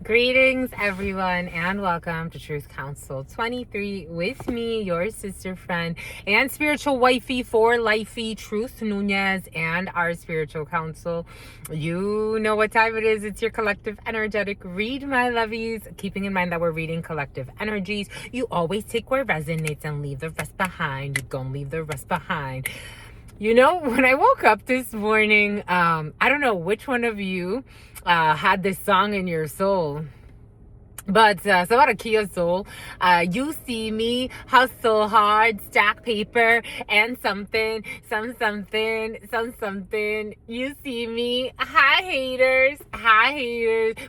Greetings, everyone, and welcome to Truth Council 23 with me, your sister friend and spiritual wifey for lifey, Truth Nuñez, and our spiritual council. You know what time it is. It's your collective energetic read, my lovies. Keeping in mind that we're reading collective energies, you always take what resonates and leave the rest behind. You gonna leave the rest behind. You know, when I woke up this morning, I don't know which one of you had this song in your soul. But it's about a Kia Soul. You see me hustle hard, stack paper, and something. You see me, hi haters,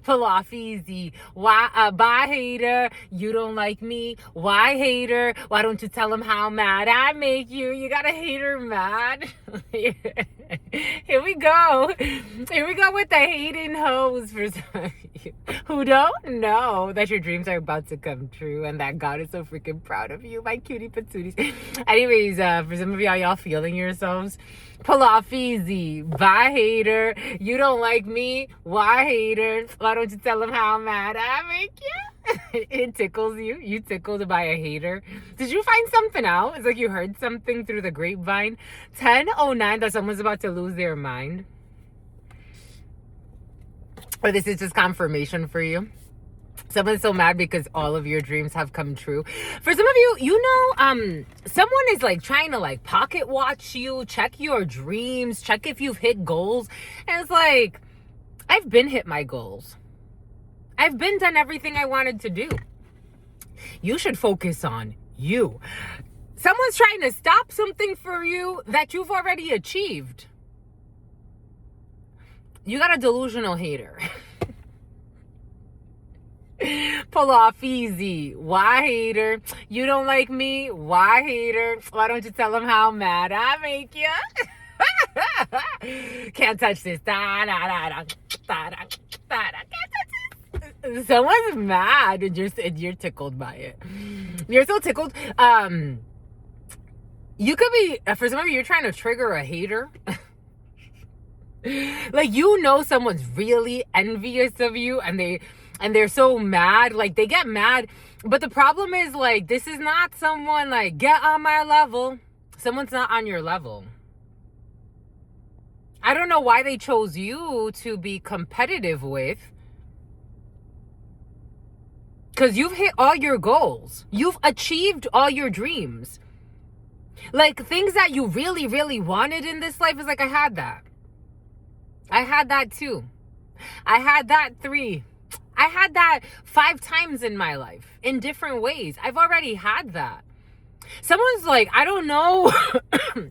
pull off easy. Why, bye hater, you don't like me. Why hater? Why don't you tell them how mad I make you? You got a hater mad. Here we go with the hating hoes for some of you who don't know that your dreams are about to come true and that God is so freaking proud of you, my cutie patooties. Anyways, for some of y'all feeling yourselves, pull off easy. Bye hater, you don't like me. Why hater? Why don't you tell them how mad I make you? It tickles you. You tickled by a hater. Did you find something out? It's like you heard something through the grapevine. 10:09 that someone's about to lose their mind. Or this is just confirmation for you. Someone's so mad because all of your dreams have come true. For some of you, someone is like trying to like pocket watch you, check your dreams, check if you've hit goals. And it's like, I've been hit my goals. I've been done everything I wanted to do. You should focus on you. Someone's trying to stop something for you that you've already achieved. You got a delusional hater. Pull off easy. Why hater? You don't like me? Why hater? Why don't you tell them how mad I make you? Can't touch this. Can't touch this. Someone's mad and you're tickled by it. You're so tickled. You could be, for some of you, you're trying to trigger a hater. Like, someone's really envious of you and they're so mad. Like, they get mad. But the problem is, like, this is not someone like, get on my level. Someone's not on your level. I don't know why they chose you to be competitive with. Because you've hit all your goals. You've achieved all your dreams. Like, things that you really, really wanted in this life is like, I had that. I had that too. I had that 3. I had that 5 times in my life in different ways. I've already had that. Someone's like, I don't know.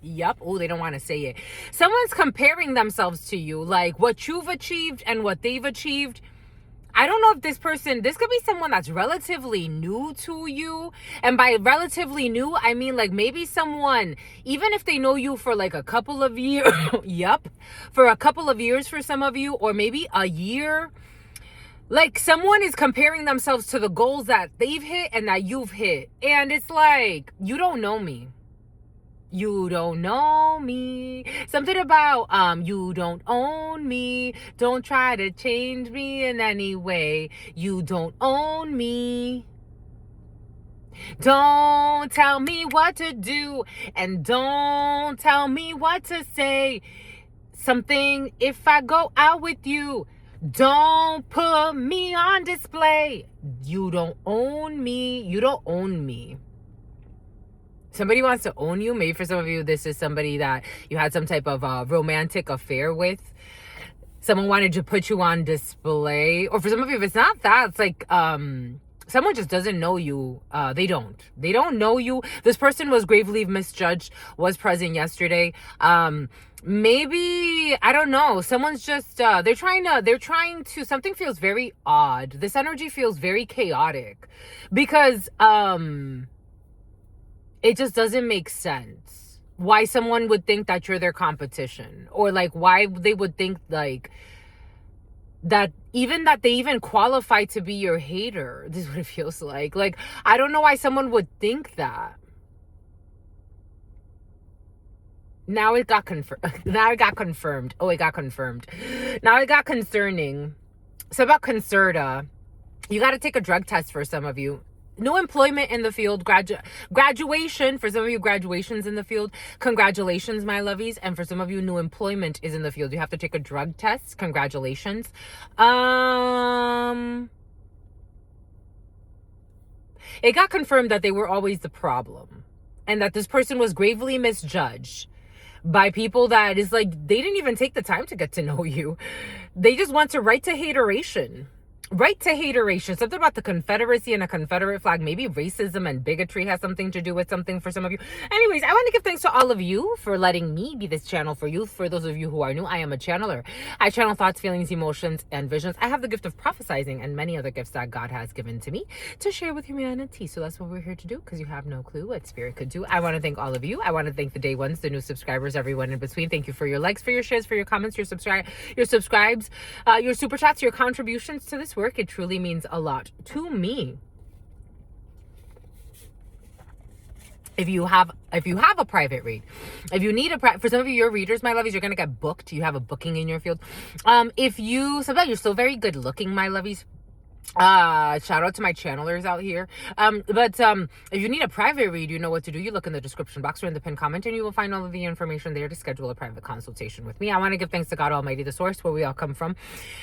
Yup. Oh, they don't want to say it. Someone's comparing themselves to you, like what you've achieved and what they've achieved. I don't know if this could be someone that's relatively new to you. And by relatively new, I mean like maybe someone, even if they know you for like a couple of years, yup, for a couple of years for some of you, or maybe a year. Like, someone is comparing themselves to the goals that they've hit and that you've hit. And it's like, you don't know me. You don't know me. Something about, you don't own me. Don't try to change me in any way. You don't own me. Don't tell me what to do. And don't tell me what to say. Something if I go out with you. Don't put me on display. You don't own me. You don't own me. Somebody wants to own you. Maybe for some of you, this is somebody that you had some type of romantic affair with. Someone wanted to put you on display. Or for some of you, if it's not that, it's like someone just doesn't know you. They don't know you. This person was gravely misjudged, was present yesterday. Maybe, I don't know, someone's just they're trying to something feels very odd. This energy feels very chaotic because it just doesn't make sense why someone would think that you're their competition, or like why they would think like that they even qualify to be your hater. This is what it feels like. Like, I don't know why someone would think that. Now it got confirmed. Now it got confirmed. Oh, it got confirmed. Now it got concerning. So about Concerta. You got to take a drug test for some of you. No employment in the field, graduation. For some of you, graduation's in the field. Congratulations, my lovies. And for some of you, new employment is in the field. You have to take a drug test. Congratulations. It got confirmed that they were always the problem and that this person was gravely misjudged by people that is like, they didn't even take the time to get to know you. They just want to write to hateration. Right to hateration. Something about the Confederacy and a Confederate flag. Maybe racism and bigotry has something to do with something for some of you. Anyways, I want to give thanks to all of you for letting me be this channel for you. For those of you who are new, I am a channeler. I channel thoughts, feelings, emotions, and visions. I have the gift of prophesying and many other gifts that God has given to me to share with humanity. So that's what we're here to do, because you have no clue what spirit could do. I want to thank all of you. I want to thank the day ones, the new subscribers, everyone in between. Thank you for your likes, for your shares, for your comments, your subscribes, your super chats, your contributions to this work. It truly means a lot to me. If you have a private read, if you need for some of you, your readers, my lovies, you're gonna get booked. You have a booking in your field. Sometimes you're so very good looking, my lovies. Shout out to my channelers out here. If you need a private read, you know what to do. You look in the description box or in the pinned comment, and you will find all of the information there to schedule a private consultation with me. I want to give thanks to God Almighty, the source where we all come from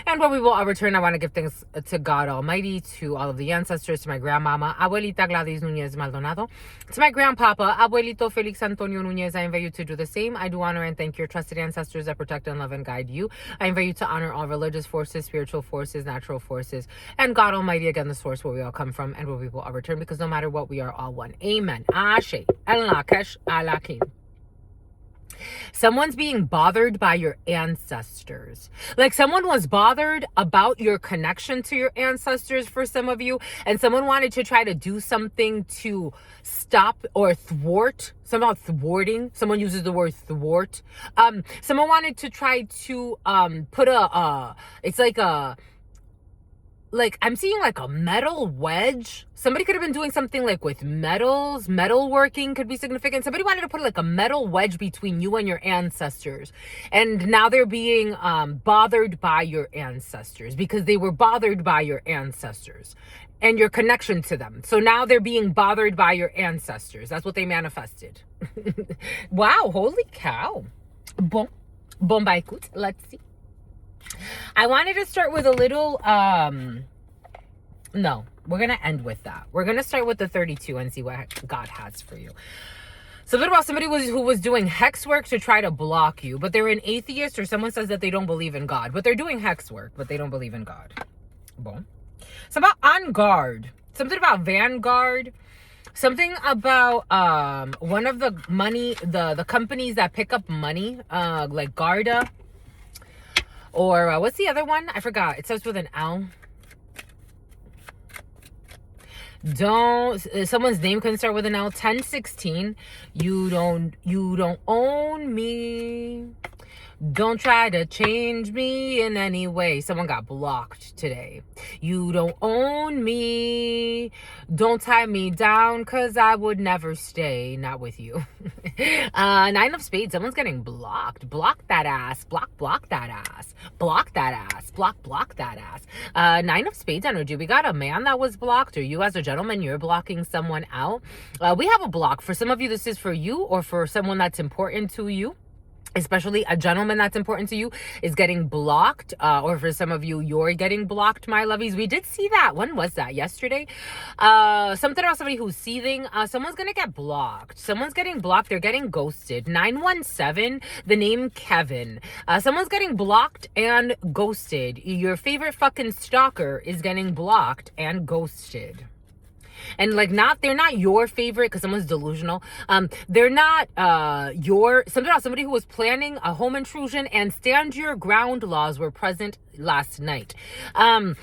and where we will all return. I want to give thanks to God Almighty, to all of the ancestors, to my grandmama, Abuelita Gladys Nuñez Maldonado, to my grandpapa, Abuelito Felix Antonio Nuñez. I invite you to do the same. I do honor and thank your trusted ancestors that protect and love and guide you. I invite you to honor all religious forces, spiritual forces, natural forces, and God Almighty, again, the source where we all come from and where we will all return, because no matter what, we are all one. Amen. Ashe. Alakesh alakin. Someone's being bothered by your ancestors. Like someone was bothered about your connection to your ancestors for some of you, and someone wanted to try to do something to stop or thwart. Somehow thwarting. Someone uses the word thwart. Someone wanted to try to put I'm seeing like a metal wedge. Somebody could have been doing something like with metals. Metalworking could be significant. Somebody wanted to put like a metal wedge between you and your ancestors. And now they're being bothered by your ancestors because they were bothered by your ancestors and your connection to them. So now they're being bothered by your ancestors. That's what they manifested. Wow, holy cow. Bon bah écoute, let's see. I wanted to start with a little, no, we're going to end with that. We're going to start with the 32 and see what God has for you. Something about somebody who was doing hex work to try to block you, but they're an atheist, or someone says that they don't believe in God, but they're doing hex work, but they don't believe in God. Bon. Something about on guard. Something about Vanguard. Something about one of the the companies that pick up money, like Garda. Or what's the other one? I forgot. It starts with an L. Someone's name can start with an L. 1016. You don't own me. Don't try to change me in any way. Someone got blocked today. You don't own me. Don't tie me down, because I would never stay. Not with you. 9 of Spades. Someone's getting blocked. Block that ass. Block that ass. Block that ass. Block that ass. 9 of Spades energy. We got a man that was blocked, or you as a gentleman, you're blocking someone out. We have a block. For some of you, this is for you or for someone that's important to you. Especially a gentleman that's important to you is getting blocked, or for some of you, you're getting blocked, my lovies. We did see that. When was that? Yesterday? Something about somebody who's seething. Someone's gonna get blocked. Someone's getting blocked. They're getting ghosted. 917, the name Kevin. Someone's getting blocked and ghosted. Your favorite fucking stalker is getting blocked and ghosted. And like they're not your favorite, because someone's delusional. They're not somebody who was planning a home intrusion, and stand your ground laws were present last night. They're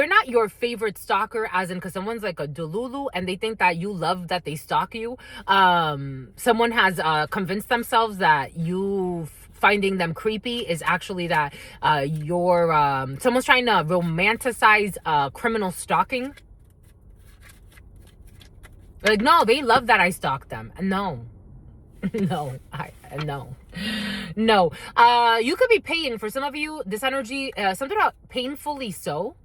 not your favorite stalker, as in, because someone's like a delulu and they think that you love that they stalk you. Someone has convinced themselves that you finding them creepy is actually that someone's trying to romanticize criminal stalking. Like, no, they love that I stalk them. No. No. No. You could be paying, for some of you, this energy, something about painfully so.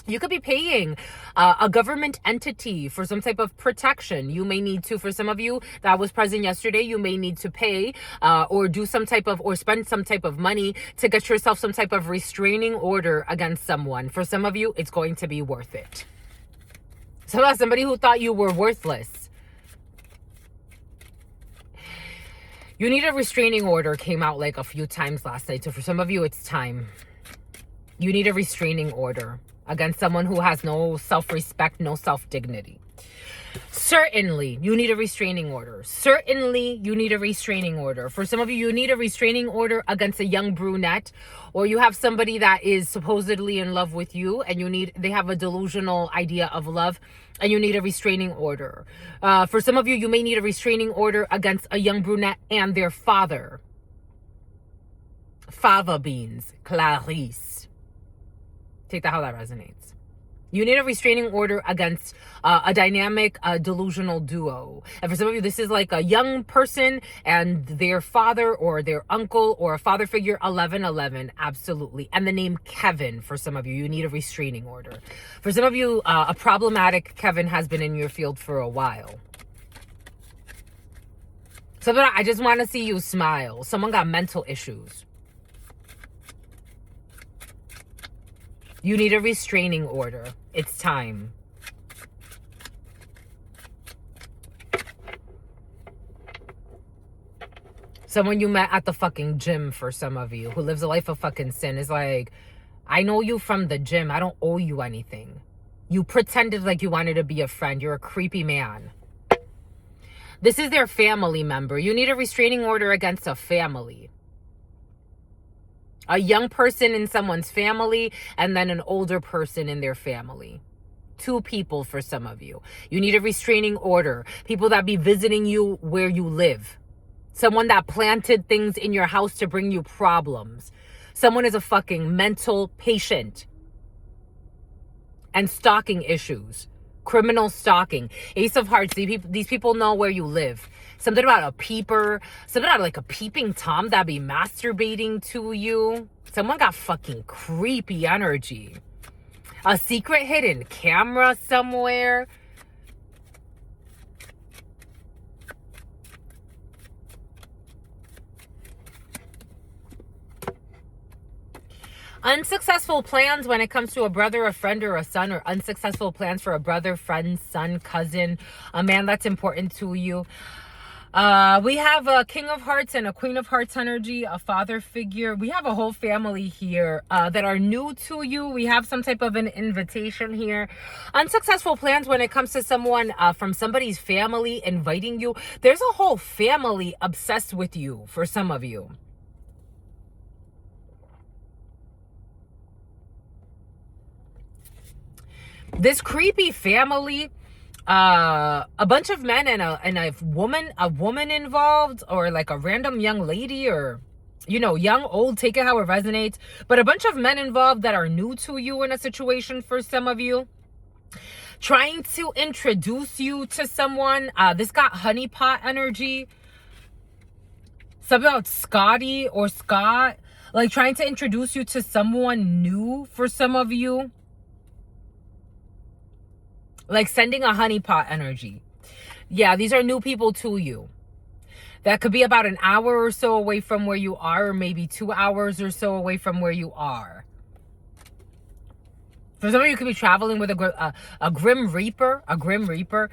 You could be paying a government entity for some type of protection. You may need to, for some of you that was present yesterday, you may need to pay or do some type of, or spend some type of money to get yourself some type of restraining order against someone. For some of you, it's going to be worth it. So that's somebody who thought you were worthless. You need a restraining order came out like a few times last night. So for some of you, it's time. You need a restraining order against someone who has no self-respect, no self-dignity. Certainly, you need a restraining order. Certainly, you need a restraining order. For some of you, you need a restraining order against a young brunette, or you have somebody that is supposedly in love with you, and they have a delusional idea of love, and you need a restraining order. For some of you, you may need a restraining order against a young brunette and their father. Fava beans, Clarice. Take that how that resonates. You need a restraining order against a dynamic, delusional duo. And for some of you, this is like a young person and their father or their uncle or a father figure, 1111, absolutely. And the name Kevin, for some of you, you need a restraining order. For some of you, a problematic Kevin has been in your field for a while. So I just want to see you smile. Someone got mental issues. You need a restraining order. It's time. Someone you met at the fucking gym, for some of you, who lives a life of fucking sin, is like, I know you from the gym. I don't owe you anything. You pretended like you wanted to be a friend. You're a creepy man. This is their family member. You need a restraining order against a family. A young person in someone's family, and then an older person in their family. Two people for some of you. You need a restraining order. People that be visiting you where you live. Someone that planted things in your house to bring you problems. Someone is a fucking mental patient. And stalking issues. Criminal stalking. Ace of Hearts. These people know where you live. Something about a peeper. Something about like a peeping Tom that be masturbating to you. Someone got fucking creepy energy. A secret hidden camera somewhere. Unsuccessful plans when it comes to a brother, a friend, or a son, or unsuccessful plans for a brother, friend, son, cousin, a man that's important to you. We have a King of Hearts and a Queen of Hearts energy, a father figure. We have a whole family here that are new to you. We have some type of an invitation here. Unsuccessful plans when it comes to someone from somebody's family inviting you. There's a whole family obsessed with you for some of you. This creepy family, a bunch of men and a woman involved, or like a random young lady, or young, old, take it how it resonates, but a bunch of men involved that are new to you in a situation for some of you, trying to introduce you to someone. This got honeypot energy. Something about Scotty or Scott, like trying to introduce you to someone new for some of you. Like sending a honeypot energy. Yeah, these are new people to you. That could be about an hour or so away from where you are, or maybe 2 hours or so away from where you are. For some of you, could be traveling with a Grim Reaper. A Grim Reaper.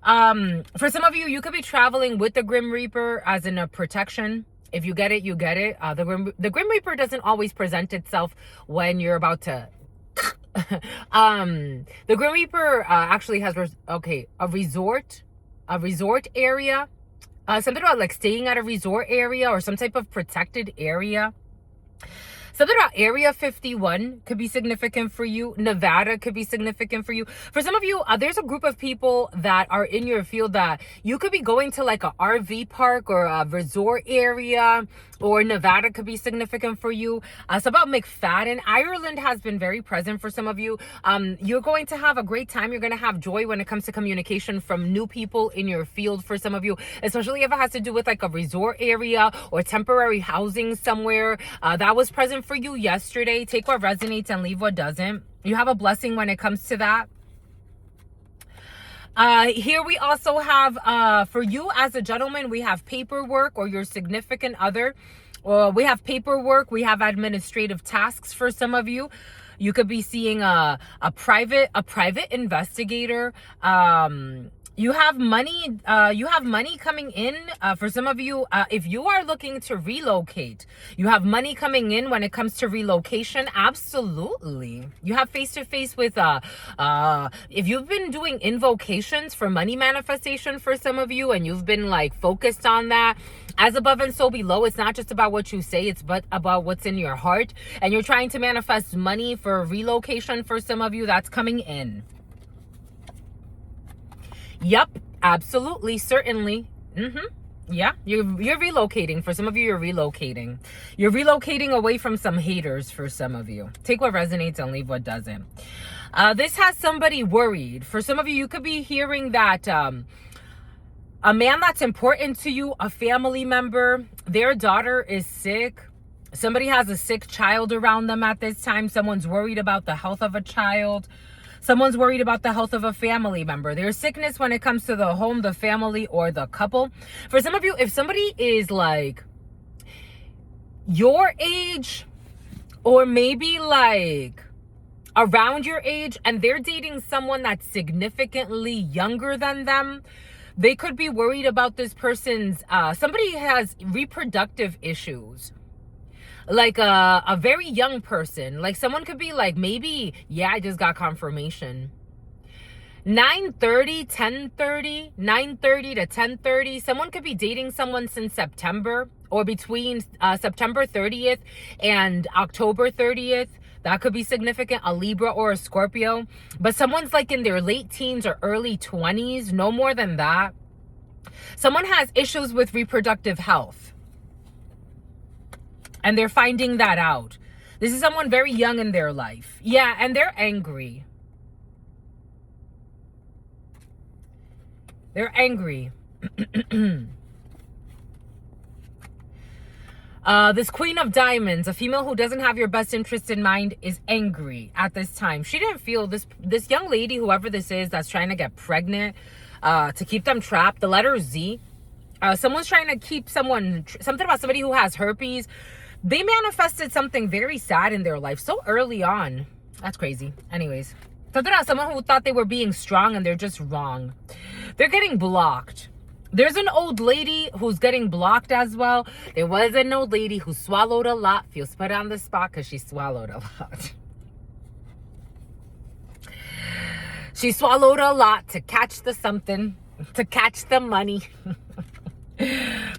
For some of you, you could be traveling with the Grim Reaper as in a protection. If you get it, you get it. The Grim Reaper doesn't always present itself when you're about to... the Grim Reaper actually has a resort area, something about like staying at a resort area or some type of protected area. Something about Area 51 could be significant for you. Nevada could be significant for you. For some of you, there's a group of people that are in your field that you could be going to like a RV park or a resort area, or Nevada could be significant for you. It's about McFadden. Ireland has been very present for some of you. You're going to have a great time. You're going to have joy when it comes to communication from new people in your field for some of you, especially if it has to do with like a resort area or temporary housing somewhere. That was present for you yesterday. Take what resonates and leave what doesn't. You have a blessing when it comes to that. Here we also have, for you as a gentleman, we have paperwork or your significant other. Or we have paperwork. We have administrative tasks for some of you. You could be seeing a private investigator. You have money coming in. For some of you, if you are looking to relocate, you have money coming in when it comes to relocation. Absolutely. You have face-to-face with, if you've been doing invocations for money manifestation for some of you, and you've been like focused on that, as above and so below, it's not just about what you say, it's but about what's in your heart. And you're trying to manifest money for relocation for some of you, that's coming in. Yep, absolutely, certainly. Yeah, you're relocating. For some of you, you're relocating. You're relocating away from some haters for some of you. Take what resonates and leave what doesn't. This has somebody worried. For some of you, you could be hearing that a man that's important to you, a family member, their daughter is sick. Somebody has a sick child around them at this time. Someone's worried about the health of a child. Someone's worried about the health of a family member. There's sickness when it comes to the home, the family, or the couple. For some of you, if somebody is like your age or maybe like around your age and they're dating someone that's significantly younger than them, they could be worried about this person's, somebody has reproductive issues. Like a very young person, like someone could be like, maybe, yeah, I just got confirmation. 9:30, 10:30, 9:30 to 10:30. Someone could be dating someone since September or between September 30th and October 30th. That could be significant, a Libra or a Scorpio. But someone's like in their late teens or early 20s, no more than that. Someone has issues with reproductive health. And they're finding that out. This is someone very young in their life. Yeah, and they're angry. They're angry. This Queen of Diamonds, a female who doesn't have your best interest in mind, is angry at this time. She didn't feel this young lady, whoever this is, that's trying to get pregnant, to keep them trapped. The letter Z. Someone's trying to keep something about somebody who has herpes. They manifested something very sad in their life so early on. That's crazy. Anyways, something about someone who thought they were being strong and they're just wrong. They're getting blocked. There's an old lady who's getting blocked as well. There was an old lady who swallowed a lot. Feels put on the spot because she swallowed a lot. She swallowed a lot to catch the something, to catch the money.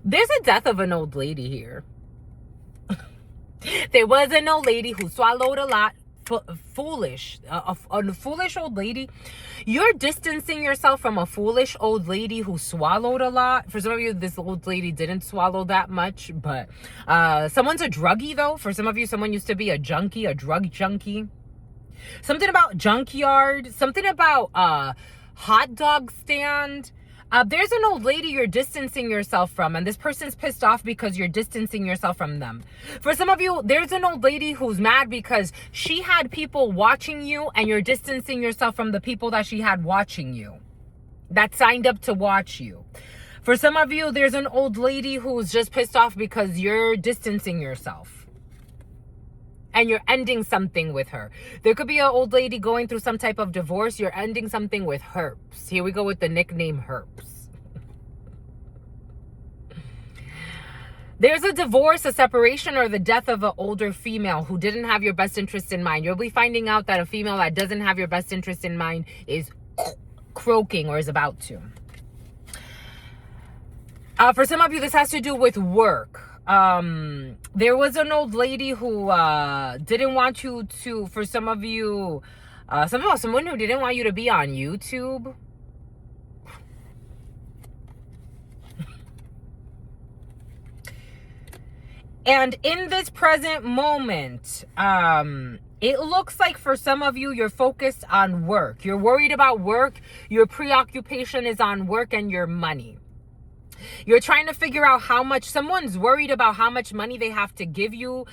There's a death of an old lady here. There was an old lady who swallowed a lot. Foolish. A foolish old lady. You're distancing yourself from a foolish old lady who swallowed a lot. For some of you, this old lady didn't swallow that much. But someone's a druggie, though. For some of you, someone used to be a junkie, a drug junkie. Something about junkyard. Something about hot dog stand. There's an old lady you're distancing yourself from, and this person's pissed off because you're distancing yourself from them. For some of you, there's an old lady who's mad because she had people watching you, and you're distancing yourself from the people that she had watching you, that signed up to watch you. For some of you, there's an old lady who's just pissed off because you're distancing yourself. And you're ending something with her. There could be an old lady going through some type of divorce. You're ending something with Herps. Here we go with the nickname Herps. There's a divorce, a separation, or the death of an older female who didn't have your best interest in mind. You'll be finding out that a female that doesn't have your best interest in mind is croaking or is about to. For some of you, this has to do with work. There was an old lady who didn't want you to, for some of you, someone who didn't want you to be on YouTube. And in this present moment, it looks like for some of you, you're focused on work. You're worried about work. Your preoccupation is on work and your money. You're trying to figure out how much, someone's worried about how much money they have to give you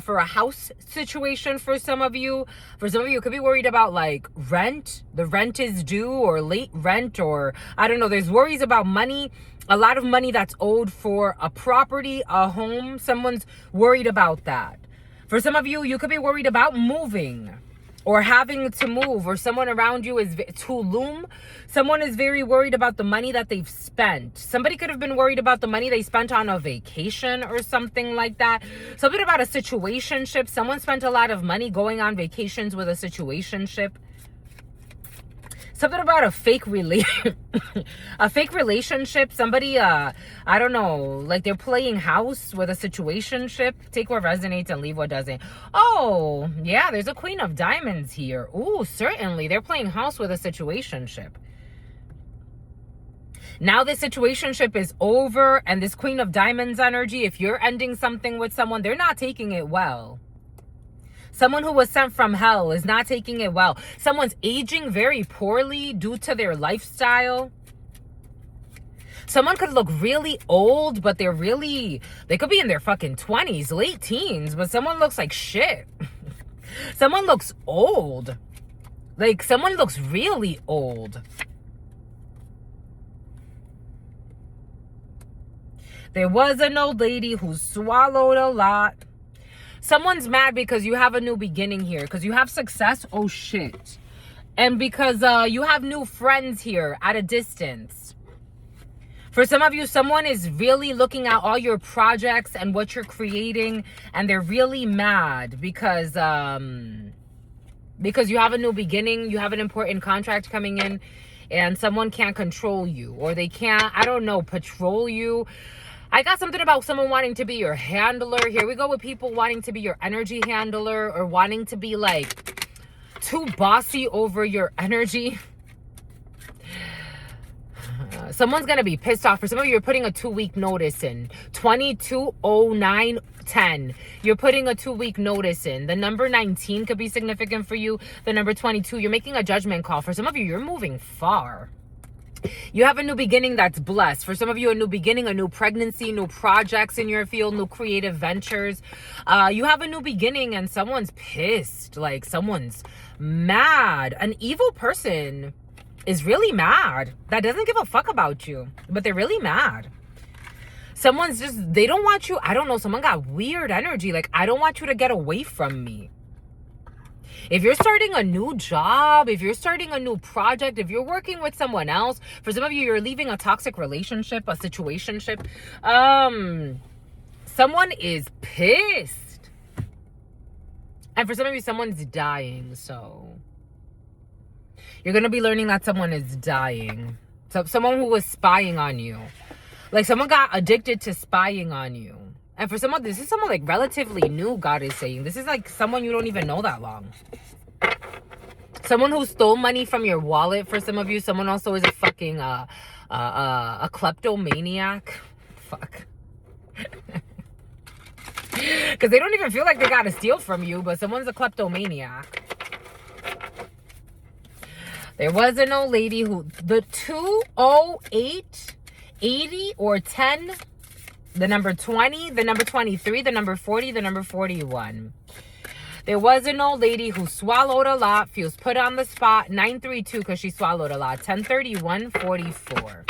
for a house situation for some of you. For some of you, it could be worried about like rent. The rent is due, or late rent, or I don't know. There's worries about money. A lot of money that's owed for a property, a home. Someone's worried about that. For some of you, you could be worried about moving or having to move, or someone around you is Tulum. Someone is very worried about the money that they've spent. Somebody could have been worried about the money they spent on a vacation or something like that. Something about a situationship. Someone spent a lot of money going on vacations with a situationship. Something about a fake a fake relationship. Somebody, I don't know, like they're playing house with a situationship. Take what resonates and leave what doesn't. Oh, yeah, there's a Queen of Diamonds here. Ooh, certainly. They're playing house with a situationship. Now this situationship is over, and this Queen of Diamonds energy, if you're ending something with someone, they're not taking it well. Someone who was sent from hell is not taking it well. Someone's aging very poorly due to their lifestyle. Someone could look really old, but they could be in their fucking 20s, late teens, but someone looks like shit. Someone looks old. Like, someone looks really old. There was an old lady who swallowed a lot. Someone's mad because you have a new beginning here. Because you have success. Oh, shit. And because you have new friends here at a distance. For some of you, someone is really looking at all your projects and what you're creating. And they're really mad because you have a new beginning. You have an important contract coming in. And someone can't control you. Or they can't, I don't know, patrol you. I got something about someone wanting to be your handler. Here we go with people wanting to be your energy handler, or wanting to be like too bossy over your energy. Someone's going to be pissed off. For some of you, you're putting a 2-week notice in. 220910. You're putting a 2-week notice in. The number 19 could be significant for you. The number 22, you're making a judgment call. For some of you, you're moving far. You have a new beginning that's blessed. For some of you, a new beginning, a new pregnancy, new projects in your field, new creative ventures. You have a new beginning and someone's pissed. Like, someone's mad. An evil person is really mad. That doesn't give a fuck about you, but they're really mad. Someone's just, they don't want you. I don't know. Someone got weird energy. Like, I don't want you to get away from me. If you're starting a new job, if you're starting a new project, if you're working with someone else, for some of you, you're leaving a toxic relationship, a situationship. Someone is pissed. And for some of you, someone's dying. So you're going to be learning that someone is dying. So someone who was spying on you. Like, someone got addicted to spying on you. And for someone, this is someone like relatively new, God is saying. This is like someone you don't even know that long. Someone who stole money from your wallet. For some of you, someone also is a fucking a kleptomaniac. Fuck. Because they don't even feel like they gotta steal from you, but someone's a kleptomaniac. There was an old lady who, the 208, 80, or 10, the number 20, the number 23, the number 40, the number 41. There was an old lady who swallowed a lot, feels put on the spot. 932 because she swallowed a lot. 103144.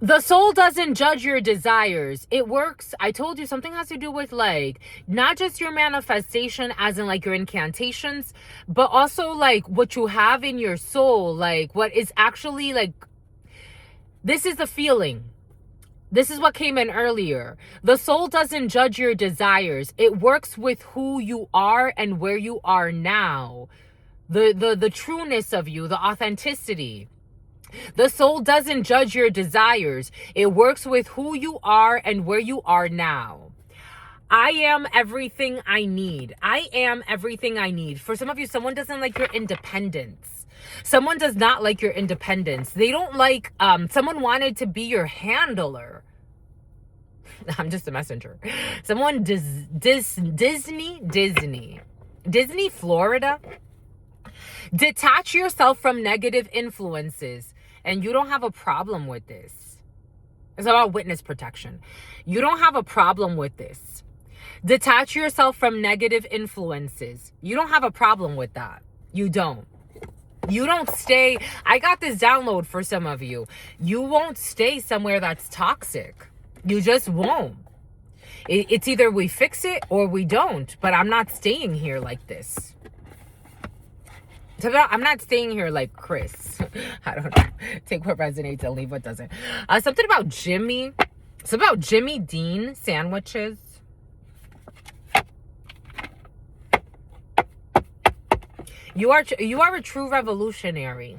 The soul doesn't judge your desires. It works. I told you something has to do with like not just your manifestation as in like your incantations, but also like what you have in your soul. Like what is actually like, this is the feeling. This is what came in earlier. The soul doesn't judge your desires. It works with who you are and where you are now. The trueness of you, the authenticity. The soul doesn't judge your desires. It works with who you are and where you are now. I am everything I need. I am everything I need. For some of you, someone doesn't like your independence. Someone does not like your independence. They don't like, someone wanted to be your handler. I'm just a messenger. Someone Disney, Florida. Detach yourself from negative influences. And you don't have a problem with this. It's about witness protection. You don't have a problem with this. Detach yourself from negative influences. You don't have a problem with that. You don't. You don't stay. I got this download for some of you. You won't stay somewhere that's toxic. You just won't. It's either we fix it or we don't. But I'm not staying here like this. I'm not staying here like Chris. I don't know. Take what resonates and leave what doesn't. Something about Jimmy. Something about Jimmy Dean sandwiches. You are a true revolutionary.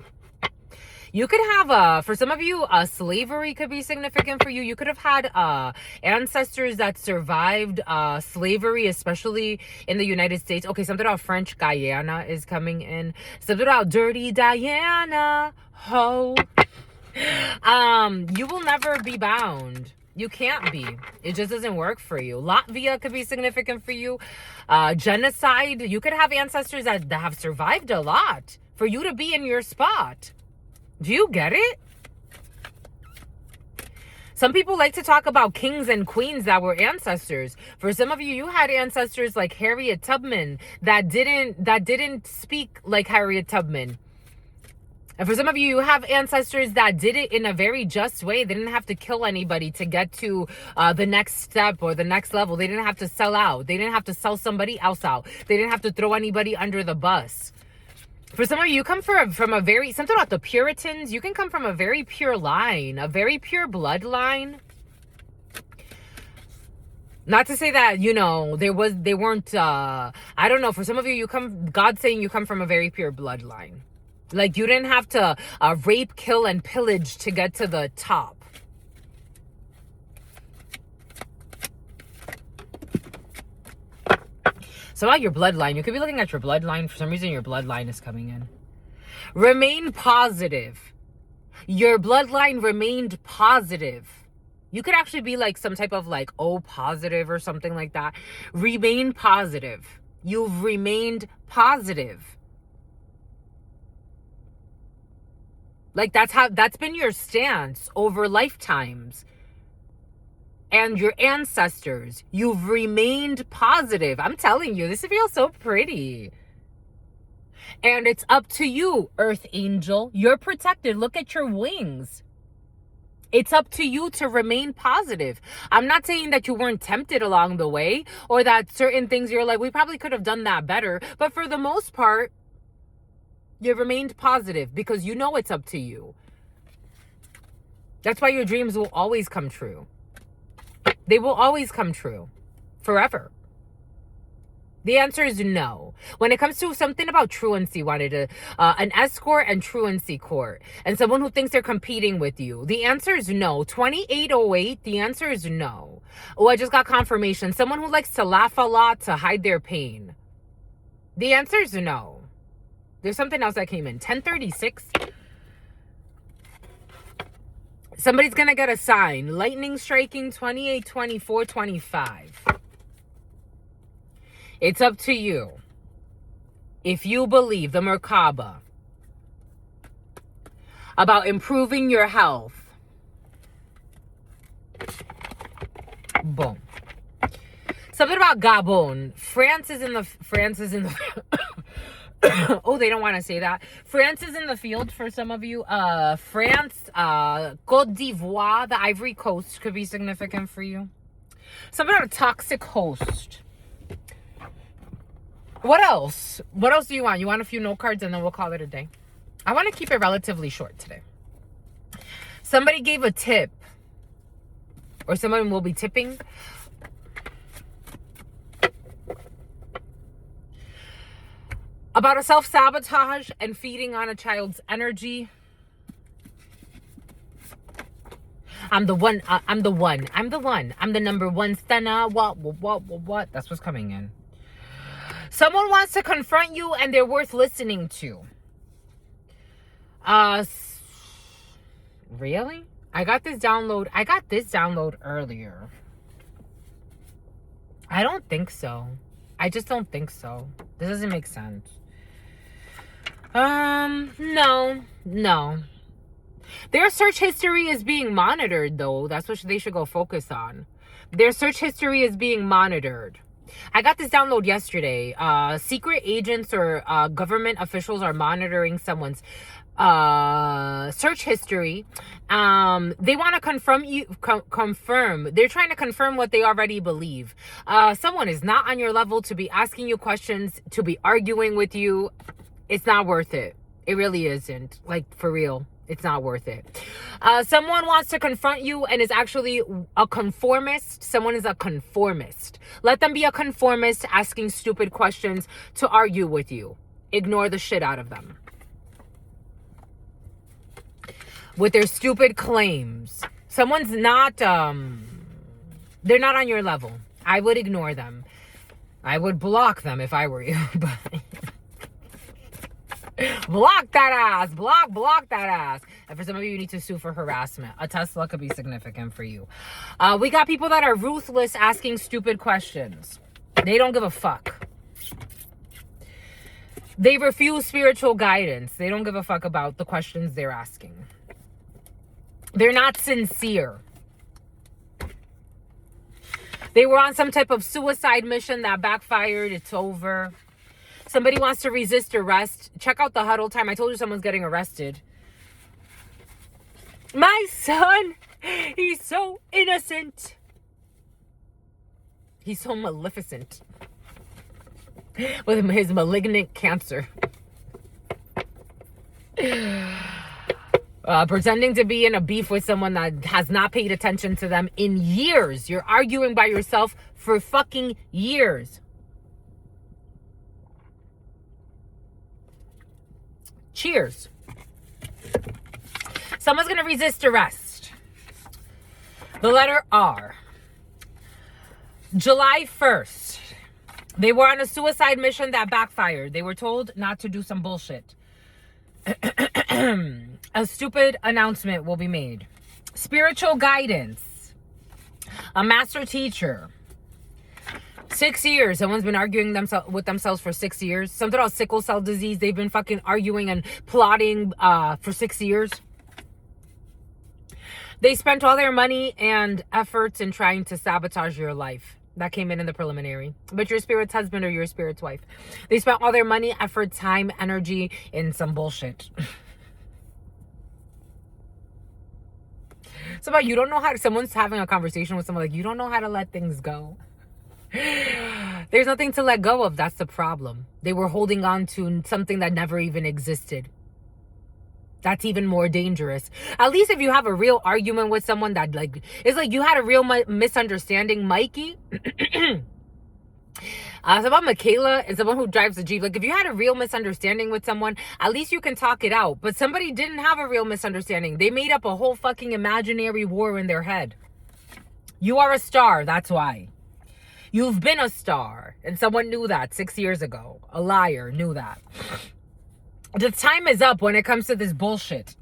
You could have for some of you, slavery could be significant for you. You could have had ancestors that survived slavery, especially in the United States. Okay, something about French Guyana is coming in. Something about dirty Diana. Ho. You will never be bound. You can't be. It just doesn't work for you. Latvia could be significant for you. Genocide. You could have ancestors that have survived a lot for you to be in your spot. Do you get it? Some people like to talk about kings and queens that were ancestors. For some of you, you had ancestors like Harriet Tubman that didn't speak like Harriet Tubman. And for some of you, you have ancestors that did it in a very just way. They didn't have to kill anybody to get to the next step or the next level. They didn't have to sell out. They didn't have to sell somebody else out. They didn't have to throw anybody under the bus. For some of you, you come from a very, something about the Puritans. You can come from a very pure line, a very pure bloodline. Not to say that, you know, they weren't, I don't know. For some of you, God's saying you come from a very pure bloodline. Like, you didn't have to rape, kill, and pillage to get to the top. So about your bloodline, you could be looking at your bloodline. For some reason, your bloodline is coming in. Remain positive. Your bloodline remained positive. You could actually be like some type of like O positive or something like that. Remain positive. You've remained positive. Like, that's been your stance over lifetimes. And your ancestors, you've remained positive. I'm telling you, this feels so pretty. And it's up to you, Earth Angel. You're protected. Look at your wings. It's up to you to remain positive. I'm not saying that you weren't tempted along the way, or that certain things you're like, we probably could have done that better. But for the most part, you remained positive because you know it's up to you. That's why your dreams will always come true. They will always come true. Forever. The answer is no. When it comes to something about truancy, wanted an escort and truancy court, and someone who thinks they're competing with you, the answer is no. 2808, the answer is no. Oh, I just got confirmation. Someone who likes to laugh a lot to hide their pain. The answer is no. There's something else that came in. 1036. Somebody's going to get a sign. Lightning striking 28, 24, 25. It's up to you. If you believe the Merkaba about improving your health. Boom. Something about Gabon. France is in the oh, they don't want to say that. France is in the field for some of you. France, Côte d'Ivoire, the Ivory Coast could be significant for you. Something about a toxic host. What else? What else do you want? You want a few note cards and then we'll call it a day. I want to keep it relatively short today. Somebody gave a tip. Or someone will be tipping. About a self-sabotage and feeding on a child's energy. I'm the one. I'm the one. I'm the one. I'm the number one stunner. What? That's what's coming in. Someone wants to confront you and they're worth listening to. Really? I got this download earlier. I don't think so. I just don't think so. This doesn't make sense. No. Their search history is being monitored, though. That's what they should go focus on. Their search history is being monitored. I got this download yesterday. Secret agents or government officials are monitoring someone's search history. They want to confirm. They're trying to confirm what they already believe. Someone is not on your level to be asking you questions, to be arguing with you. It's not worth it. It really isn't. Like, for real. It's not worth it. Someone wants to confront you and is actually a conformist. Someone is a conformist. Let them be a conformist asking stupid questions to argue with you. Ignore the shit out of them. With their stupid claims. Someone's not, they're not on your level. I would ignore them. I would block them if I were you. But block that ass. Block that ass. And for some of you, you need to sue for harassment. A Tesla could be significant for you. We got people that are ruthless asking stupid questions. They don't give a fuck. They refuse spiritual guidance. They don't give a fuck about the questions they're asking. They're not sincere. They were on some type of suicide mission that backfired. It's over. Somebody wants to resist arrest. Check out the huddle time. I told you someone's getting arrested. My son, he's so innocent. He's so maleficent. With his malignant cancer. Pretending to be in a beef with someone that has not paid attention to them in years. You're arguing by yourself for fucking years. Cheers. Someone's going to resist arrest. The letter R. July 1st. They were on a suicide mission that backfired. They were told not to do some bullshit. A stupid announcement will be made. Spiritual guidance. A master teacher. 6 years. Someone's been arguing with themselves for 6 years. Something about sickle cell disease. They've been fucking arguing and plotting for 6 years. They spent all their money and efforts in trying to sabotage your life. That came in the preliminary. But your spirit's husband or your spirit's wife. They spent all their money, effort, time, energy in some bullshit. It's about you don't know how to, someone's having a conversation with someone like, you don't know how to let things go. There's nothing to let go of. That's the problem. They were holding on to something that never even existed. That's even more dangerous. At least if you have a real argument with someone that like, it's like you had a real misunderstanding, Mikey. It's about Michaela and someone who drives a Jeep. Like, if you had a real misunderstanding with someone, at least you can talk it out. But somebody didn't have a real misunderstanding. They made up a whole fucking imaginary war in their head. You are a star. That's why. You've been a star. And someone knew that 6 years ago. A liar knew that. The time is up when it comes to this bullshit.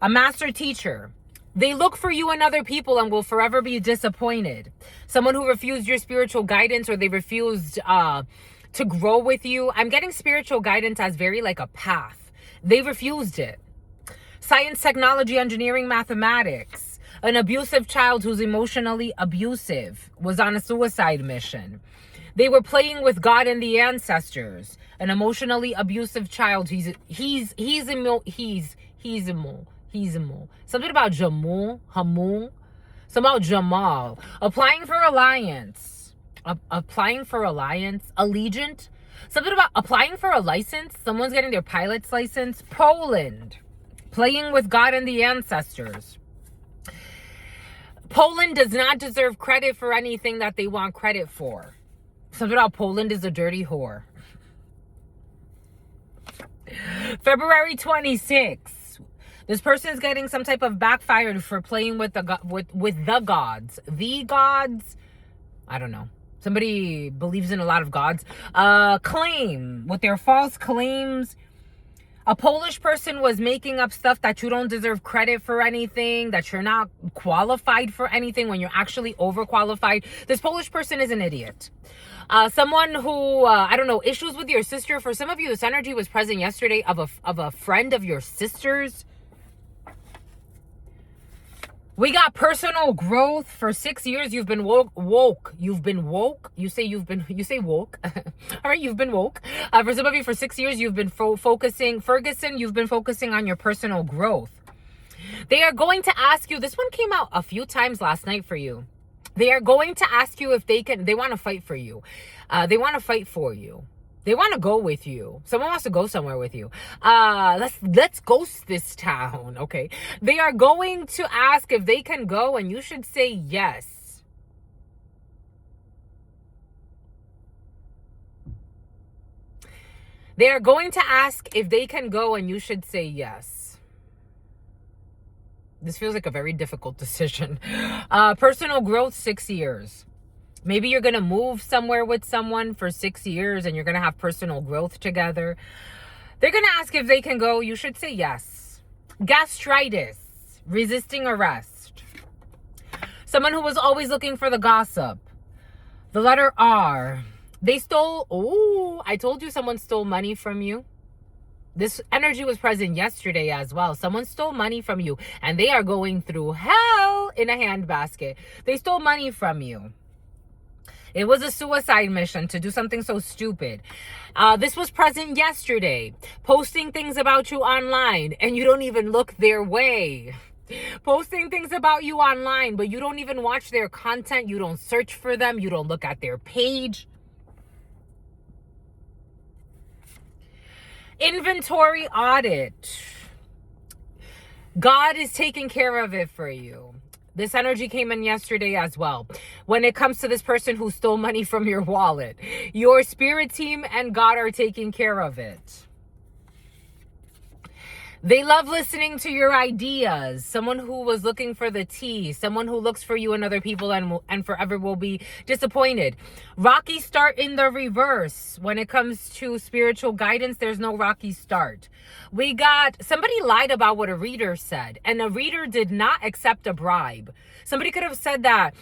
A master teacher. They look for you in other people and will forever be disappointed. Someone who refused your spiritual guidance or they refused to grow with you. I'm getting spiritual guidance as very like a path. They refused it. Science, technology, engineering, mathematics. An abusive child who's emotionally abusive was on a suicide mission. They were playing with God and the ancestors. An emotionally abusive child. He's something about Hamul. Something about Jamal. Applying for alliance. Applying for alliance. Allegiant. Something about applying for a license. Someone's getting their pilot's license. Poland. Playing with God and the ancestors. Poland does not deserve credit for anything that they want credit for. Something about Poland is a dirty whore. February 26th. This person's getting some type of backfired for playing with the gods. The gods, I don't know. Somebody believes in a lot of gods. Claim with their false claims. A Polish person was making up stuff that you don't deserve credit for anything, that you're not qualified for anything when you're actually overqualified. This Polish person is an idiot. Someone who, I don't know, issues with your sister. For some of you, this energy was present yesterday of a friend of your sister's. We got personal growth. For 6 years, you've been woke. You've been woke. You say woke. All right, you've been woke. For some of you, for 6 years, you've been focusing. Ferguson, you've been focusing on your personal growth. They are going to ask you, this one came out a few times last night for you. They are going to ask you if they want to fight for you. They want to fight for you. They want to go with you. Someone wants to go somewhere with you. Let's ghost this town, okay? They are going to ask if they can go, and you should say yes. They are going to ask if they can go, and you should say yes. This feels like a very difficult decision. Personal growth, 6 years. Maybe you're going to move somewhere with someone for 6 years and you're going to have personal growth together. They're going to ask if they can go. You should say yes. Gastritis, resisting arrest. Someone who was always looking for the gossip. The letter R. They stole. Oh, I told you someone stole money from you. This energy was present yesterday as well. Someone stole money from you and they are going through hell in a handbasket. They stole money from you. It was a suicide mission to do something so stupid. This was present yesterday. Posting things about you online and you don't even look their way. Posting things about you online, but you don't even watch their content. You don't search for them. You don't look at their page. Inventory audit. God is taking care of it for you. This energy came in yesterday as well. When it comes to this person who stole money from your wallet, your spirit team and God are taking care of it. They love listening to your ideas. Someone who was looking for the tea. Someone who looks for you and other people and forever will be disappointed. Rocky start in the reverse. When it comes to spiritual guidance, there's no rocky start. We got, somebody lied about what a reader said, and a reader did not accept a bribe. Somebody could have said that,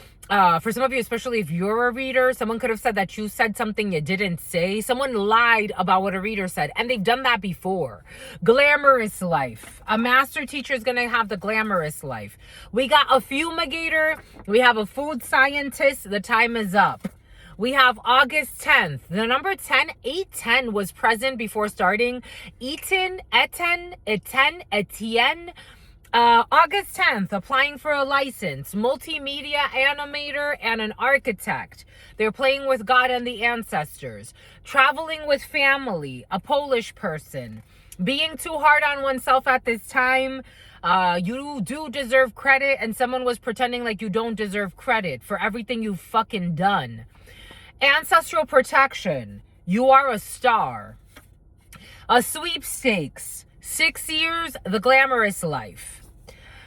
for some of you, especially if you're a reader, someone could have said that you said something you didn't say. Someone lied about what a reader said, and they've done that before. Glamorous life. A master teacher is going to have the glamorous life. We got a fumigator. We have a food scientist. The time is up. We have August 10th. The number 10, 810 was present before starting. Etienne. August 10th, applying for a license, multimedia animator and an architect. They're playing with God and the ancestors. Traveling with family, a Polish person. Being too hard on oneself at this time. You do deserve credit, and someone was pretending like you don't deserve credit for everything you've fucking done. Ancestral protection. You are a star. A sweepstakes. 6 years, the glamorous life.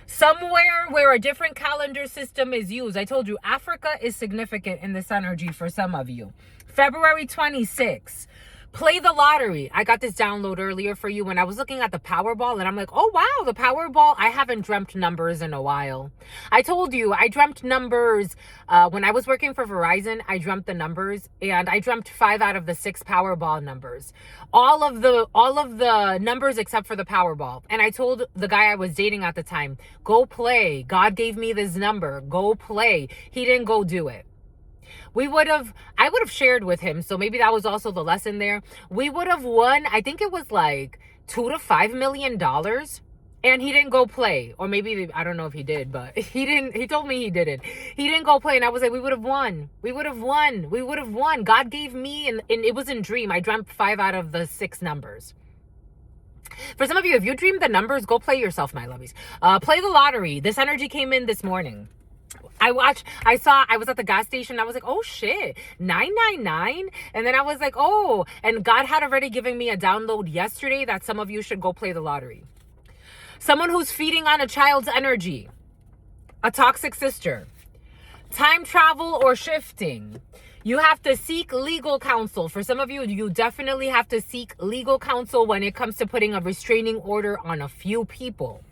Somewhere where a different calendar system is used. I told you, Africa is significant in this energy for some of you. February 26th. Play the lottery. I got this download earlier for you when I was looking at the Powerball, and I'm like, oh wow, the Powerball. I haven't dreamt numbers in a while. I told you, I dreamt numbers when I was working for Verizon. I dreamt the numbers, and I dreamt 5 out of the 6 Powerball numbers. All of the numbers except for the Powerball. And I told the guy I was dating at the time, go play. God gave me this number. Go play. He didn't go do it. I would have shared with him. So maybe that was also the lesson there. We would have won, I think it was like $2 to $5 million. And he didn't go play. Or maybe, I don't know if he did, but he told me he didn't. He didn't go play. And I was like, we would have won. We would have won. We would have won. God gave me, and it was in dream. I dreamt 5 out of the 6 numbers. For some of you, if you dreamed the numbers, go play yourself, my lovies. Play the lottery. This energy came in this morning. I was at the gas station. I was like, oh shit, 999. And then I was like, oh, and God had already given me a download yesterday that some of you should go play the lottery. Someone who's feeding on a child's energy. A toxic sister. Time travel or shifting. You have to seek legal counsel. For some of you, you definitely have to seek legal counsel when it comes to putting a restraining order on a few people.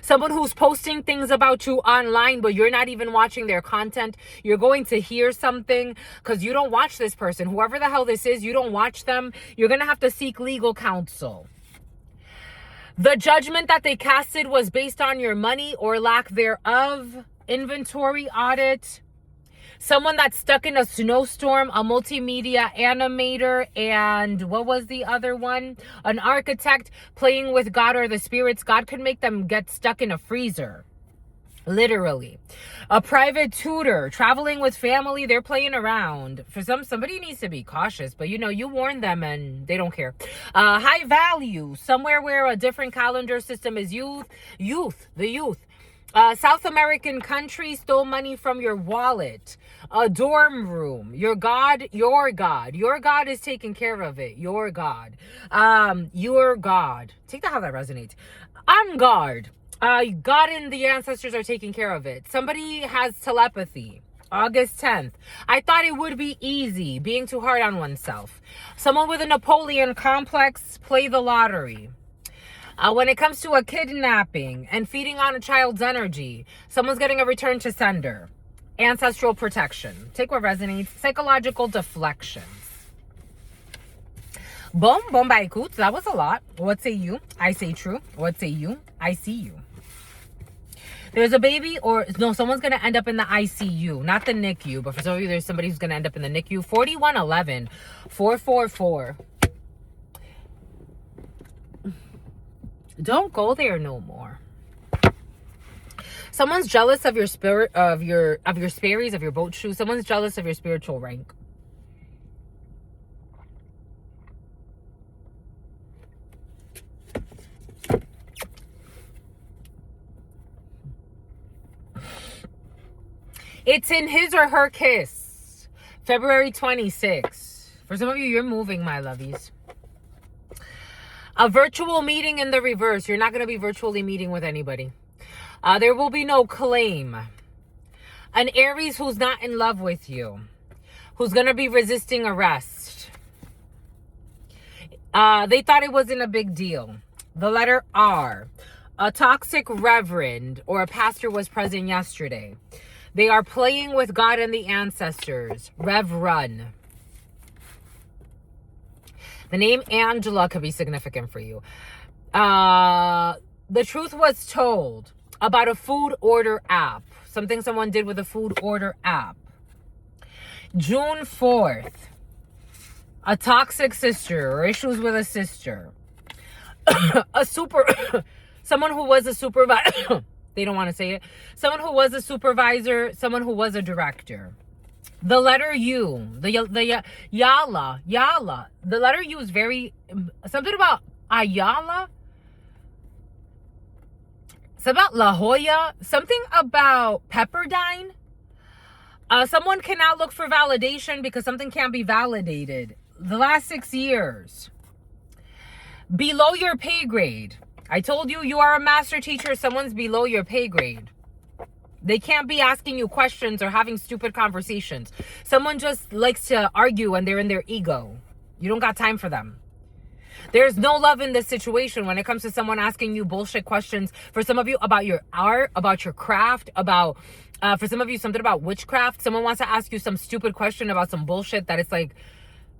Someone who's posting things about you online, but you're not even watching their content. You're going to hear something because you don't watch this person. Whoever the hell this is, you don't watch them. You're going to have to seek legal counsel. The judgment that they casted was based on your money or lack thereof. Inventory audit. Someone that's stuck in a snowstorm, a multimedia animator, and what was the other one? An architect, playing with God or the spirits. God could make them get stuck in a freezer. Literally. A private tutor, traveling with family, they're playing around. For somebody needs to be cautious, but you warn them and they don't care. High value, somewhere where a different calendar system is the youth. South American country, stole money from your wallet. A dorm room. Your God is taking care of it. Your God. Take that how that resonates. On guard. God and the ancestors are taking care of it. Somebody has telepathy. August 10th. I thought it would be easy, being too hard on oneself. Someone with a Napoleon complex, play the lottery. When it comes to a kidnapping and feeding on a child's energy, someone's getting a return to sender. Ancestral protection. Take what resonates. Psychological deflections. Boom, boom, by coots. That was a lot. What say you? I say true. What say you? I see you. There's a baby someone's going to end up in the ICU. Not the NICU, but for some of you, there's somebody who's going to end up in the NICU. 4111 444. Don't go there no more. Someone's jealous of your spirit, of your Sperry's, of your boat shoes. Someone's jealous of your spiritual rank. It's in his or her kiss. February 26th. For some of you, you're moving, my lovies. A virtual meeting in the reverse. You're not going to be virtually meeting with anybody. There will be no claim. An Aries who's not in love with you. Who's going to be resisting arrest. They thought it wasn't a big deal. The letter R. A toxic reverend or a pastor was present yesterday. They are playing with God and the ancestors. Rev Run. The name Angela could be significant for you. The truth was told about a food order app. Something someone did with a food order app. June 4th. A toxic sister or issues with a sister. Someone who was a supervisor. They don't want to say it. Someone who was a supervisor. Someone who was a director. The letter U. The Yala. The letter U is very... Something about Ayala. Something about La Jolla. Something about Pepperdine. Someone cannot look for validation because something can't be validated. The last 6 years. Below your pay grade. I told you, you are a master teacher. Someone's below your pay grade. They can't be asking you questions or having stupid conversations. Someone just likes to argue and they're in their ego. You don't got time for them. There's no love in this situation when it comes to someone asking you bullshit questions. For some of you, about your art, about your craft, about... for some of you, something about witchcraft. Someone wants to ask you some stupid question about some bullshit that it's like,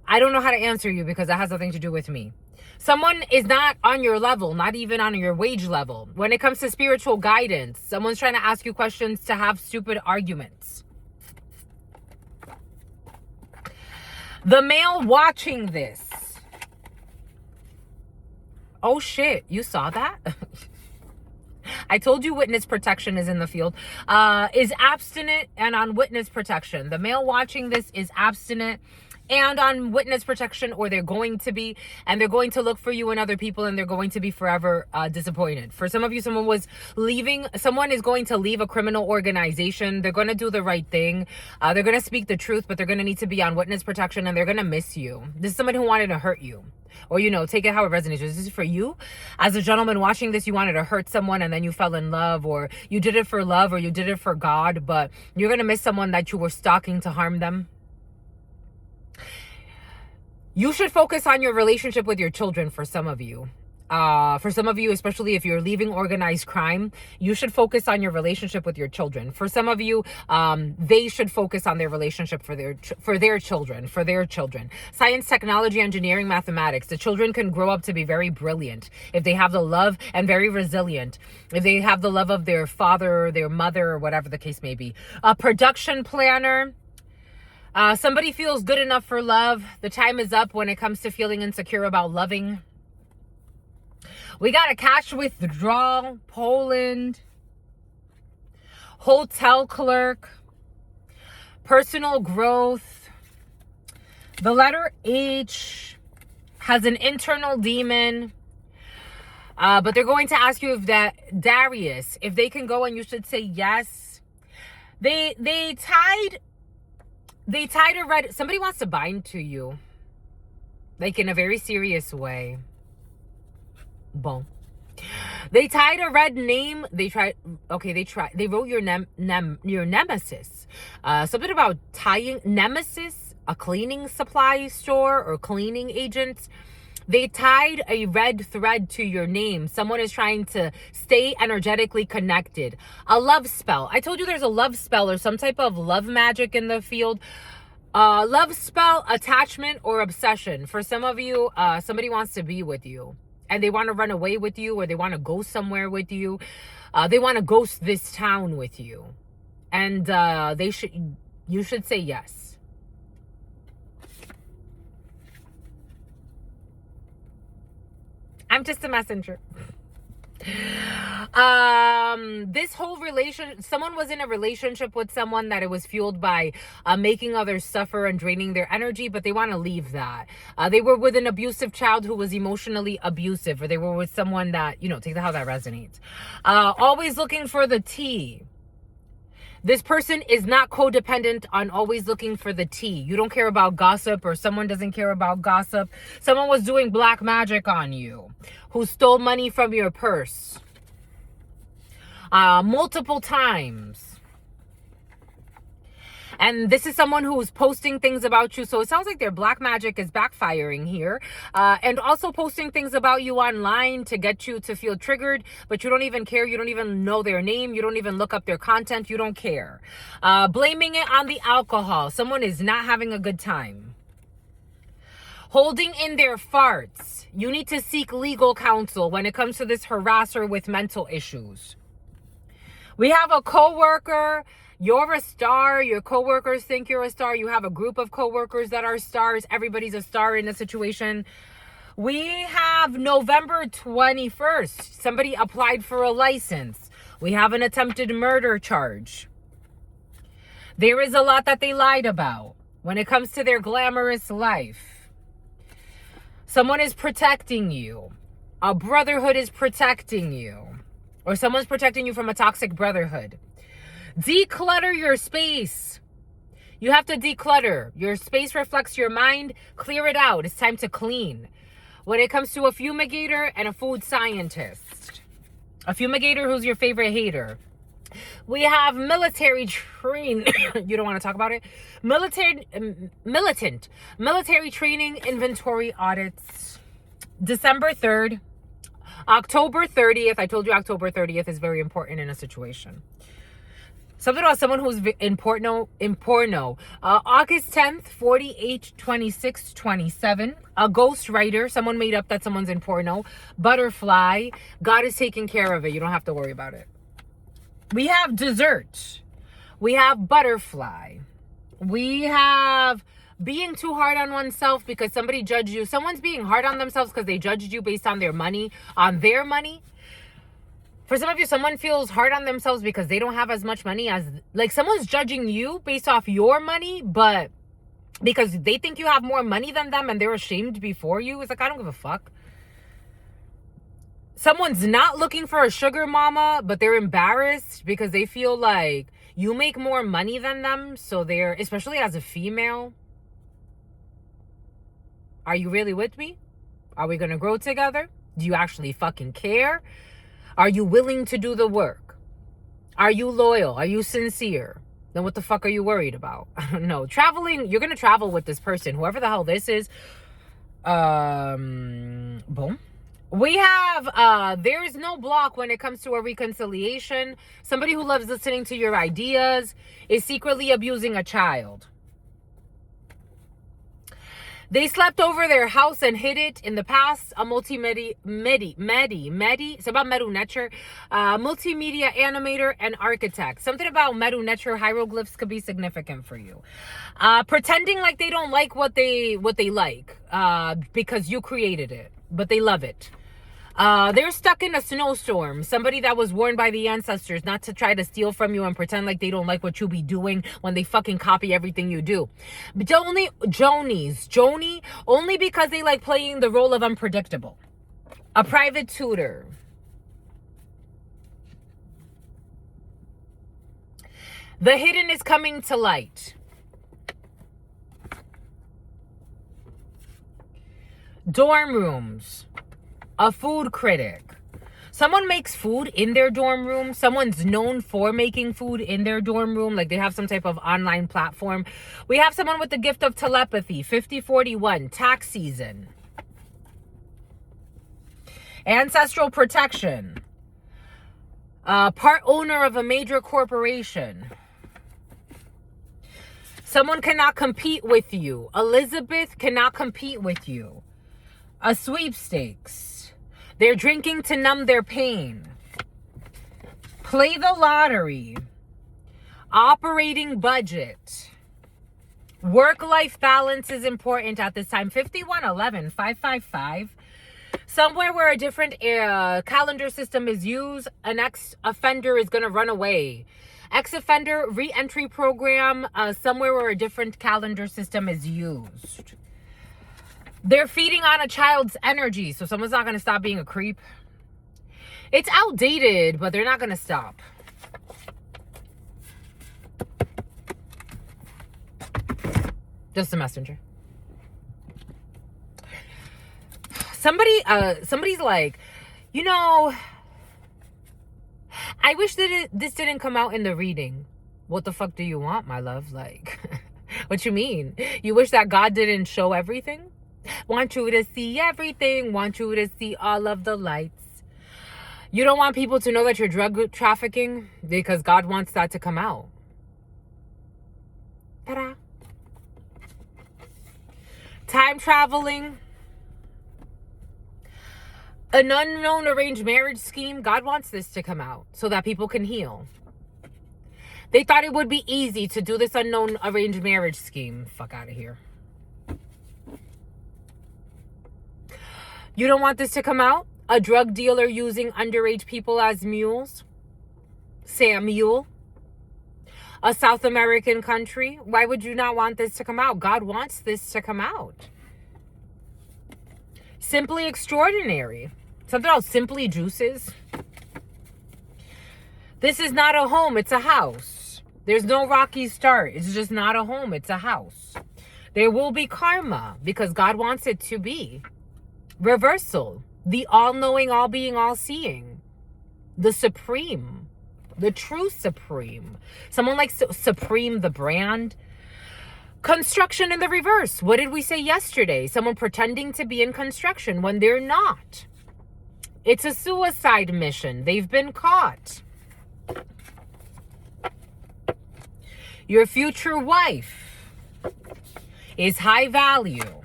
I don't know how to answer you because that has nothing to do with me. Someone is not on your level, not even on your wage level. When it comes to spiritual guidance, someone's trying to ask you questions to have stupid arguments. The male watching this. Oh shit, you saw that? I told you witness protection is in the field. Is abstinent and on witness protection. The male watching this is abstinent and on witness protection, or they're going to be, and they're going to look for you and other people, and they're going to be forever disappointed. For some of you, someone is going to leave a criminal organization. They're going to do the right thing. They're going to speak the truth, but they're going to need to be on witness protection, and they're going to miss you. This is somebody who wanted to hurt you. Or, take it how it resonates. This is for you. As a gentleman watching this, you wanted to hurt someone and then you fell in love, or you did it for love, or you did it for God, but you're going to miss someone that you were stalking to harm them. You should focus on your relationship with your children for some of you. For some of you, especially if you're leaving organized crime, you should focus on your relationship with your children. For some of you, they should focus on their relationship for their children. Science, technology, engineering, mathematics. The children can grow up to be very brilliant if they have the love, and very resilient if they have the love of their father, their mother, or whatever the case may be. A production planner. Somebody feels good enough for love. The time is up when it comes to feeling insecure about loving. We got a cash withdrawal, Poland, hotel clerk, personal growth. The letter H has an internal demon. But they're going to ask you Darius, if they can go, and you should say yes. They tied a red, somebody wants to bind to you, like in a very serious way. Boom. They tied a red name. They wrote your nemesis. Something about tying nemesis, a cleaning supply store or cleaning agent. They tied a red thread to your name. Someone is trying to stay energetically connected. A love spell. I told you there's a love spell or some type of love magic in the field. Love spell, attachment, or obsession. For some of you, somebody wants to be with you, and they want to run away with you, or they want to go somewhere with you. They want to ghost this town with you. And you should say yes. I'm just a messenger. This whole someone was in a relationship with someone that it was fueled by making others suffer and draining their energy, but they want to leave that. They were with an abusive child who was emotionally abusive, or they were with someone that, take how that resonates. Always looking for the tea. This person is not codependent on always looking for the tea. You don't care about gossip, or someone doesn't care about gossip. Someone was doing black magic on you, who stole money from your purse multiple times. And this is someone who's posting things about you. So it sounds like their black magic is backfiring here. And also posting things about you online to get you to feel triggered, but you don't even care. You don't even know their name. You don't even look up their content. You don't care. Blaming it on the alcohol. Someone is not having a good time. Holding in their farts. You need to seek legal counsel when it comes to this harasser with mental issues. We have a coworker. You're a star. Your coworkers think you're a star. You have a group of coworkers that are stars. Everybody's a star in the situation. We have November 21st. Somebody applied for a license. We have an attempted murder charge. There is a lot that they lied about when it comes to their glamorous life. Someone is protecting you. A brotherhood is protecting you. Or someone's protecting you from a toxic brotherhood. Declutter your space. You have to declutter. Your space reflects your mind. Clear it out. It's time to clean. When it comes to a fumigator and a food scientist. A fumigator, who's your favorite hater? We have military training. You don't want to talk about it? Militant. Military training inventory audits. December 3rd. October 30th. I told you October 30th is very important in a situation. Something about someone who's in porno. August 10th, 48, 26, 27. A ghostwriter. Someone made up that someone's in porno. Butterfly. God is taking care of it. You don't have to worry about it. We have dessert. We have butterfly. We have being too hard on oneself because somebody judged you. Someone's being hard on themselves because they judged you based on their money. For some of you, someone feels hard on themselves because they don't have as much money as, like, someone's judging you based off your money, but because they think you have more money than them and they're ashamed before you. It's like, I don't give a fuck. Someone's not looking for a sugar mama, but they're embarrassed because they feel like you make more money than them. So they're, especially as a female, are you really with me? Are we going to grow together? Do you actually fucking care? Are you willing to do the work? Are you loyal? Are you sincere? Then what the fuck are you worried about? I don't know. Traveling, you're going to travel with this person, whoever the hell this is. Boom. We have, there is no block when it comes to a reconciliation. Somebody who loves listening to your ideas is secretly abusing a child. They slept over their house and hid it in the past. A multimedia animator and architect. Something about Medu Necher hieroglyphs could be significant for you. Pretending like they don't like what they like because you created it, but they love it. They're stuck in a snowstorm. Somebody that was warned by the ancestors not to try to steal from you and pretend like they don't like what you be doing when they fucking copy everything you do. But only because they like playing the role of unpredictable. A private tutor. The hidden is coming to light. Dorm rooms. A food critic. Someone makes food in their dorm room. Someone's known for making food in their dorm room. Like they have some type of online platform. We have someone with the gift of telepathy. 5041. Tax season. Ancestral protection. Part owner of a major corporation. Someone cannot compete with you. Elizabeth cannot compete with you. A sweepstakes. They're drinking to numb their pain. Play the lottery. Operating budget. Work-life balance is important at this time. 5111, 555. Somewhere where a different calendar system is used, an ex-offender is going to run away. Ex-offender re-entry program, somewhere where a different calendar system is used. They're feeding on a child's energy, so someone's not going to stop being a creep. It's outdated, but they're not going to stop. Just a messenger. Somebody's like, you know, I wish that this didn't come out in the reading. What the fuck do you want, my love? Like, what you mean? You wish that God didn't show everything? Want you to see everything. Want you to see all of the lights. You don't want people to know that you're drug trafficking because God wants that to come out. Ta-da. Time traveling. An unknown arranged marriage scheme. God wants this to come out so that people can heal. They thought it would be easy to do this unknown arranged marriage scheme. Fuck out of here. You don't want this to come out? A drug dealer using underage people as mules? Say a mule? A South American country? Why would you not want this to come out? God wants this to come out. Simply extraordinary. Something else, simply juices. This is not a home, it's a house. There's no rocky start. It's just not a home, it's a house. There will be karma because God wants it to be. Reversal, the all-knowing, all-being, all-seeing, the supreme, the true supreme. Someone like Supreme, the brand. Construction in the reverse. What did we say yesterday? Someone pretending to be in construction when they're not. It's a suicide mission. They've been caught. Your future wife is high value.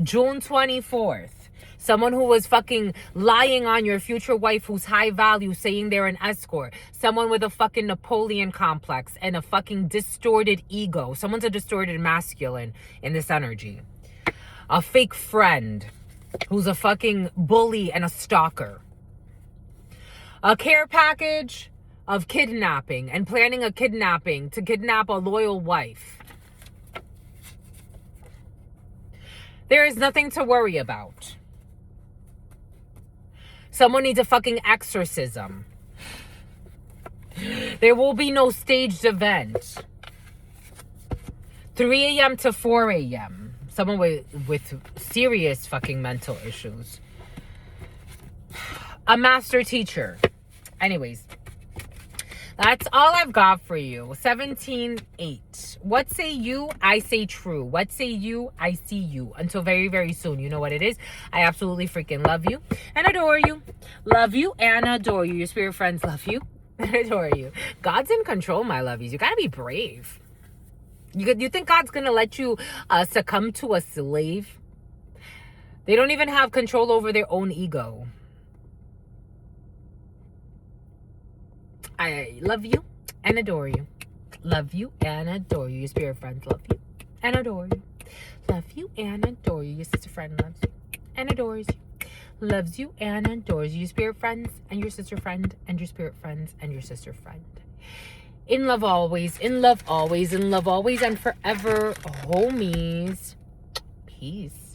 June 24th. Someone who was fucking lying on your future wife who's high value, saying they're an escort. Someone with a fucking Napoleon complex and a fucking distorted ego. Someone's a distorted masculine in this energy. A fake friend who's a fucking bully and a stalker. A care package of kidnapping and planning a kidnapping to kidnap a loyal wife. There is nothing to worry about. Someone needs a fucking exorcism. There will be no staged event. 3 a.m. to 4 a.m. Someone with serious fucking mental issues. A master teacher. Anyways. That's all I've got for you. 17-8. What say you? I say true. What say you? I see you. Until very, very soon. You know what it is. I absolutely freaking love you and adore you. Love you and adore you. Your spirit friends love you and adore you. God's in control, my lovies. You gotta be brave. You think God's gonna let you succumb to a slave? They don't even have control over their own ego. I love you and adore you. Love you and adore you. Your spirit friends love you and adore you. Love you and adore you. Your sister friend loves you and adores you. Loves you and adores you. Your spirit friends and your sister friend and your spirit friends and your sister friend. In love always, in love always, in love always and forever, homies. Peace.